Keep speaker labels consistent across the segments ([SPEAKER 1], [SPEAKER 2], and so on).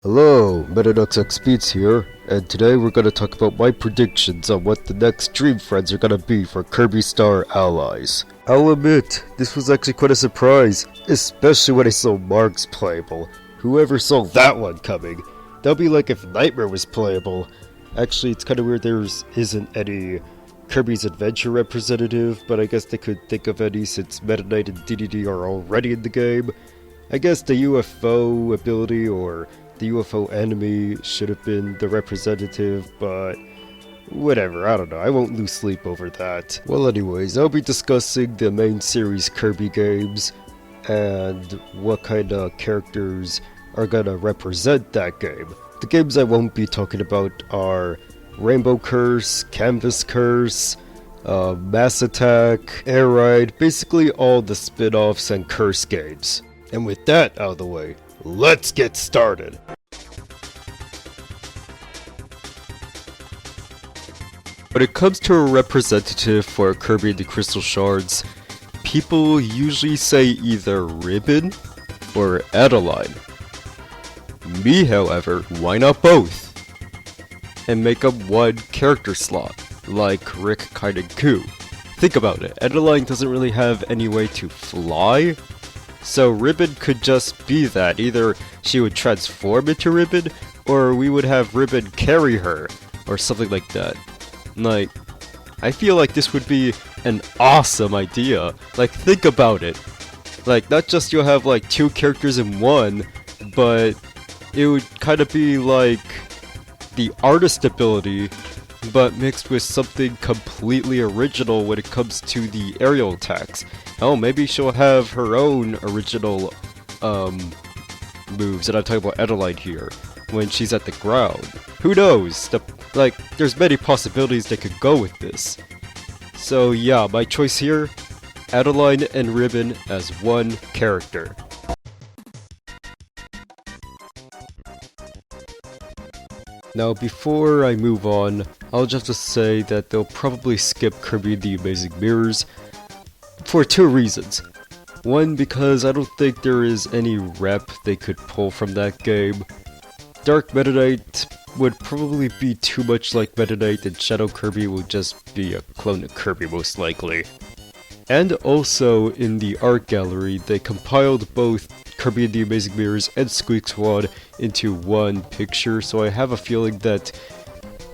[SPEAKER 1] Hello, Meteorz Beats here, and today we're going to talk about my predictions on what the next Dream Friends are going to be for Kirby Star Allies. I'll admit, this was actually quite a surprise, especially when I saw Mark's playable. Whoever saw that one coming? That'd be like if Nightmare was playable. Actually, it's kind of weird there isn't any Kirby's Adventure representative, but I guess they could think of any since Meta Knight and DDD are already in the game. I guess the UFO ability or the UFO enemy should have been the representative, but whatever, I don't know, I won't lose sleep over that. Well anyways, I'll be discussing the main series Kirby games, and what kind of characters are gonna represent that game. The games I won't be talking about are Rainbow Curse, Canvas Curse, Mass Attack, Air Ride, basically all the spin-offs and Curse games. And with that out of the way, let's get started! When it comes to a representative for Kirby and the Crystal Shards, people usually say either Ribbon or Adeline. Me, however, why not both? And make up one character slot, like Rick kinda Goo. Think about it, Adeline doesn't really have any way to fly, so Ribbon could just be that. Either she would transform into Ribbon, or we would have Ribbon carry her, or something like that. Like, I feel like this would be an awesome idea. Like, think about it. Like, not just you'll have like two characters in one, but it would kind of be like the artist ability, but mixed with something completely original when it comes to the aerial attacks. Oh, maybe she'll have her own original moves, and I'm talking about Adeline here, when she's at the ground. Who knows? There's many possibilities that could go with this. So yeah, my choice here, Adeline and Ribbon as one character. Now before I move on, I'll just have to say that they'll probably skip Kirby the Amazing Mirrors for two reasons. One, because I don't think there is any rep they could pull from that game. Dark Meta Knight would probably be too much like Meta Knight, and Shadow Kirby will just be a clone of Kirby most likely. And also, in the art gallery, they compiled both Kirby and the Amazing Mirrors and Squeak Squad into one picture, so I have a feeling that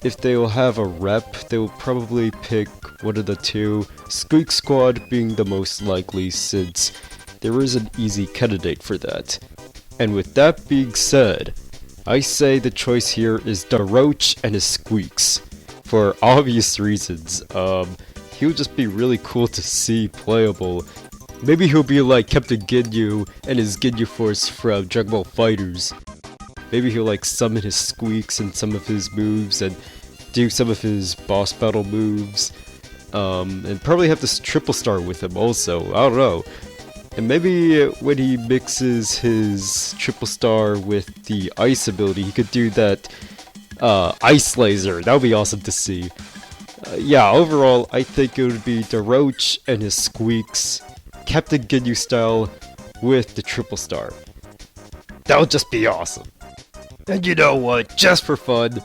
[SPEAKER 1] if they'll have a rep, they will probably pick one of the two, Squeak Squad being the most likely since there is an easy candidate for that. And with that being said, I say the choice here is the Roach and his Squeaks. For obvious reasons. He'll just be really cool to see playable. Maybe he'll be like Captain Ginyu and his Ginyu Force from Dragon Ball FighterZ. Maybe he'll like summon his Squeaks and some of his moves and do some of his boss battle moves. And probably have this triple star with him also, I don't know. And maybe when he mixes his triple star with the ice ability, he could do that ice laser. That would be awesome to see. Yeah, overall, I think it would be the Roach and his Squeaks, Captain Ginyu style, with the triple star. That would just be awesome. And you know what, just for fun,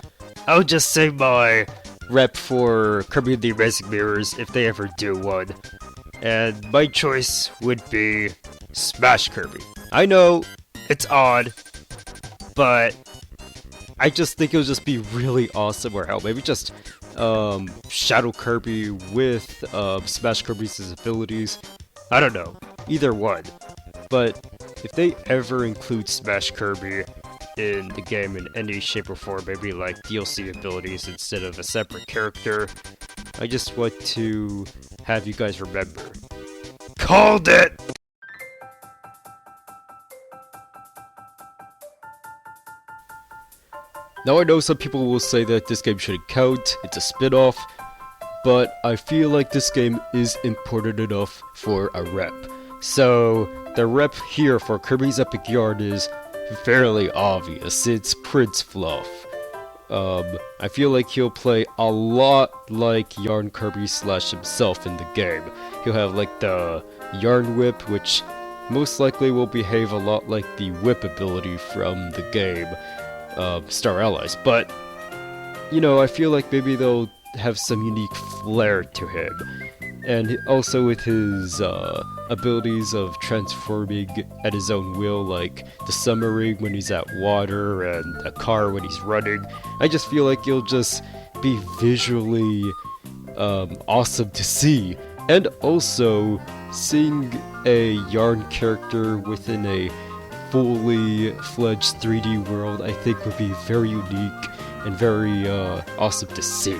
[SPEAKER 1] I'll just say my rep for Kirby and the Amazing Mirrors if they ever do one. And my choice would be Smash Kirby. I know, it's odd, but I just think it would just be really awesome, or hell, maybe just Shadow Kirby with Smash Kirby's abilities. I don't know, either one. But if they ever include Smash Kirby in the game in any shape or form, maybe like DLC abilities instead of a separate character, I just want to have you guys remember. Called it! Now I know some people will say that this game shouldn't count, it's a spin-off, but I feel like this game is important enough for a rep. So, the rep here for Kirby's Epic Yarn is fairly obvious, it's Prince Fluff. I feel like he'll play a lot like Yarn Kirby slash himself in the game. He'll have like the Yarn Whip, which most likely will behave a lot like the Whip ability from the game. Star Allies, but you know, I feel like maybe they'll have some unique flair to him. And also with his abilities of transforming at his own will, like the submarine when he's at water and a car when he's running, I just feel like he'll just be visually awesome to see. And also, seeing a Yarn character within a fully fledged 3D world, I think would be very unique and very awesome to see.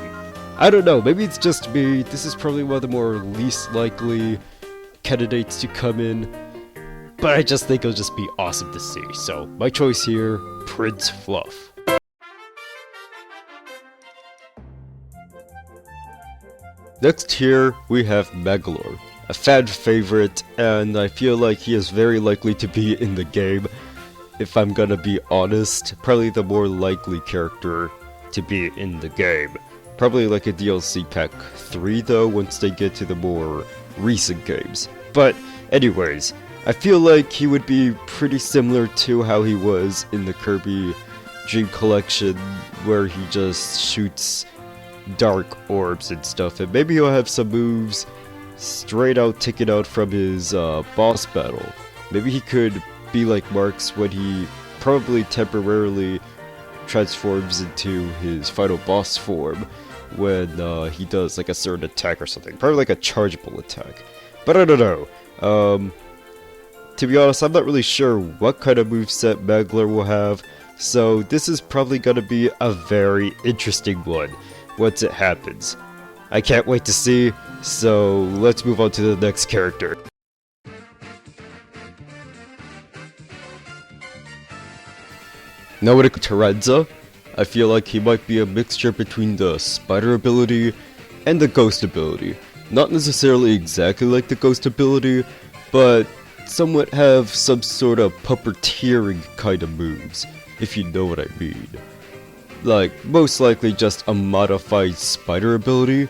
[SPEAKER 1] I don't know, maybe it's just me, this is probably one of the more least likely candidates to come in, but I just think it'll just be awesome to see. So, my choice here, Prince Fluff. Next here, we have Megalor, a fan favorite, and I feel like he is very likely to be in the game. If I'm gonna be honest, probably the more likely character to be in the game. Probably like a DLC pack 3 though, once they get to the more recent games. But anyways, I feel like he would be pretty similar to how he was in the Kirby Dream Collection, where he just shoots dark orbs and stuff, and maybe he'll have some moves straight out taken out from his boss battle. Maybe he could be like Marks when he probably temporarily transforms into his final boss form when he does like a certain attack or something, probably like a chargeable attack. But I don't know. To be honest, I'm not really sure what kind of moveset Megalor will have, so this is probably gonna be a very interesting one once it happens. I can't wait to see, so let's move on to the next character. Noetic Terenza. I feel like he might be a mixture between the spider ability and the ghost ability. Not necessarily exactly like the ghost ability, but somewhat have some sort of puppeteering kind of moves, if you know what I mean. Like, most likely just a modified spider ability,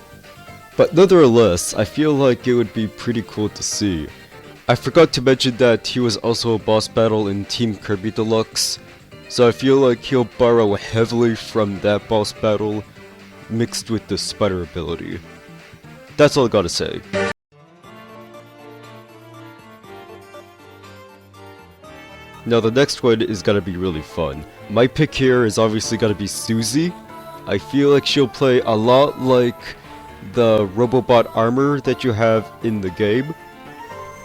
[SPEAKER 1] but nonetheless, I feel like it would be pretty cool to see. I forgot to mention that he was also a boss battle in Team Kirby Deluxe, so I feel like he'll borrow heavily from that boss battle, mixed with the spider ability. That's all I gotta say. Now the next one is gonna be really fun. My pick here is obviously gonna be Susie. I feel like she'll play a lot like the Robobot armor that you have in the game.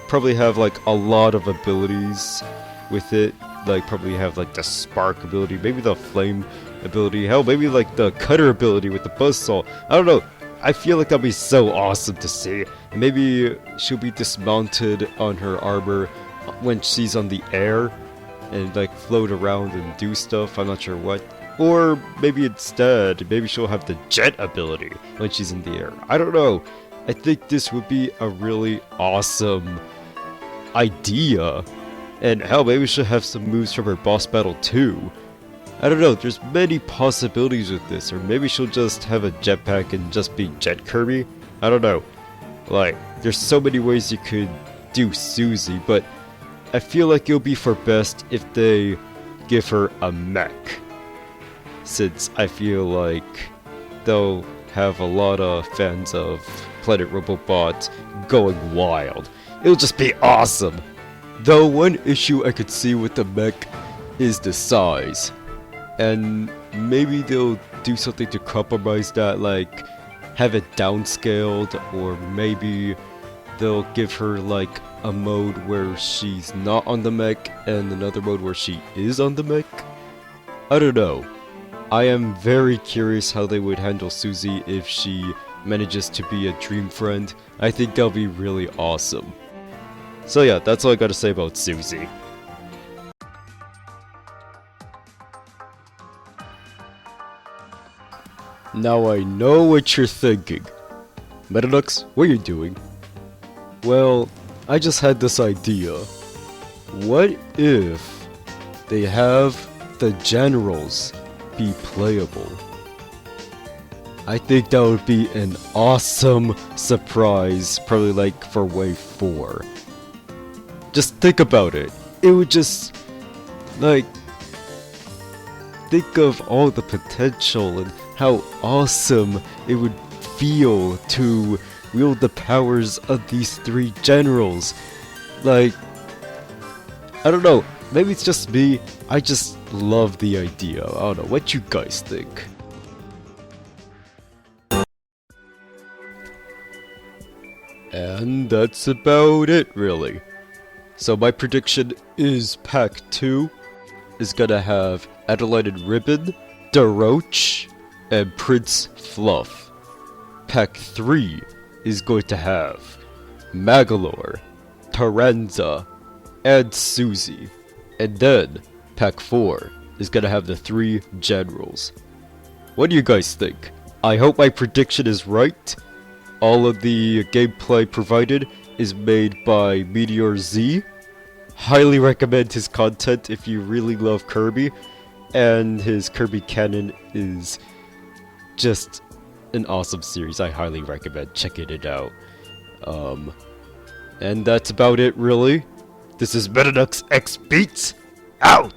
[SPEAKER 1] Probably have like a lot of abilities with it. Like probably have like the spark ability, maybe the flame ability, hell maybe like the cutter ability with the buzzsaw. I don't know. I feel like that'll be so awesome to see. Maybe she'll be dismounted on her armor when she's on the air and like float around and do stuff, I'm not sure what. Or maybe instead, maybe she'll have the jet ability when she's in the air. I don't know. I think this would be a really awesome idea. And hell, maybe she'll have some moves from her boss battle too. I don't know, there's many possibilities with this. Or maybe she'll just have a jetpack and just be Jet Kirby. I don't know. Like, there's so many ways you could do Susie, but I feel like it'll be for best if they give her a mech. Since I feel like they'll have a lot of fans of Planet Robobot going wild. It'll just be awesome! Though one issue I could see with the mech is the size. And maybe they'll do something to compromise that, like have it downscaled, or maybe they'll give her like a mode where she's not on the mech and another mode where she is on the mech. I don't know. I am very curious how they would handle Susie if she manages to be a dream friend. I think that'll be really awesome. So yeah, that's all I gotta say about Susie. Now I know what you're thinking. Meteorz, what are you doing? Well, I just had this idea. What if they have the generals be playable? I think that would be an awesome surprise, probably like for Wave 4. Just think about it. It would just, like, think of all the potential and how awesome it would feel to wield the powers of these 3 generals. Like, I don't know, maybe it's just me, I just love the idea. I don't know, what you guys think? And that's about it, really. So my prediction is Pack 2 is gonna have Adelaide and Ribbon, DeRoach, and Prince Fluff. Pack 3 is going to have Magalore, Taranza, and Susie. And then Pack 4 is gonna have the 3 generals. What do you guys think? I hope my prediction is right. All of the gameplay provided is made by Meteorz. Highly recommend his content if you really love Kirby, and his Kirby canon is just an awesome series. I highly recommend checking it out. And that's about it, really. This is Meteorz X Beats out!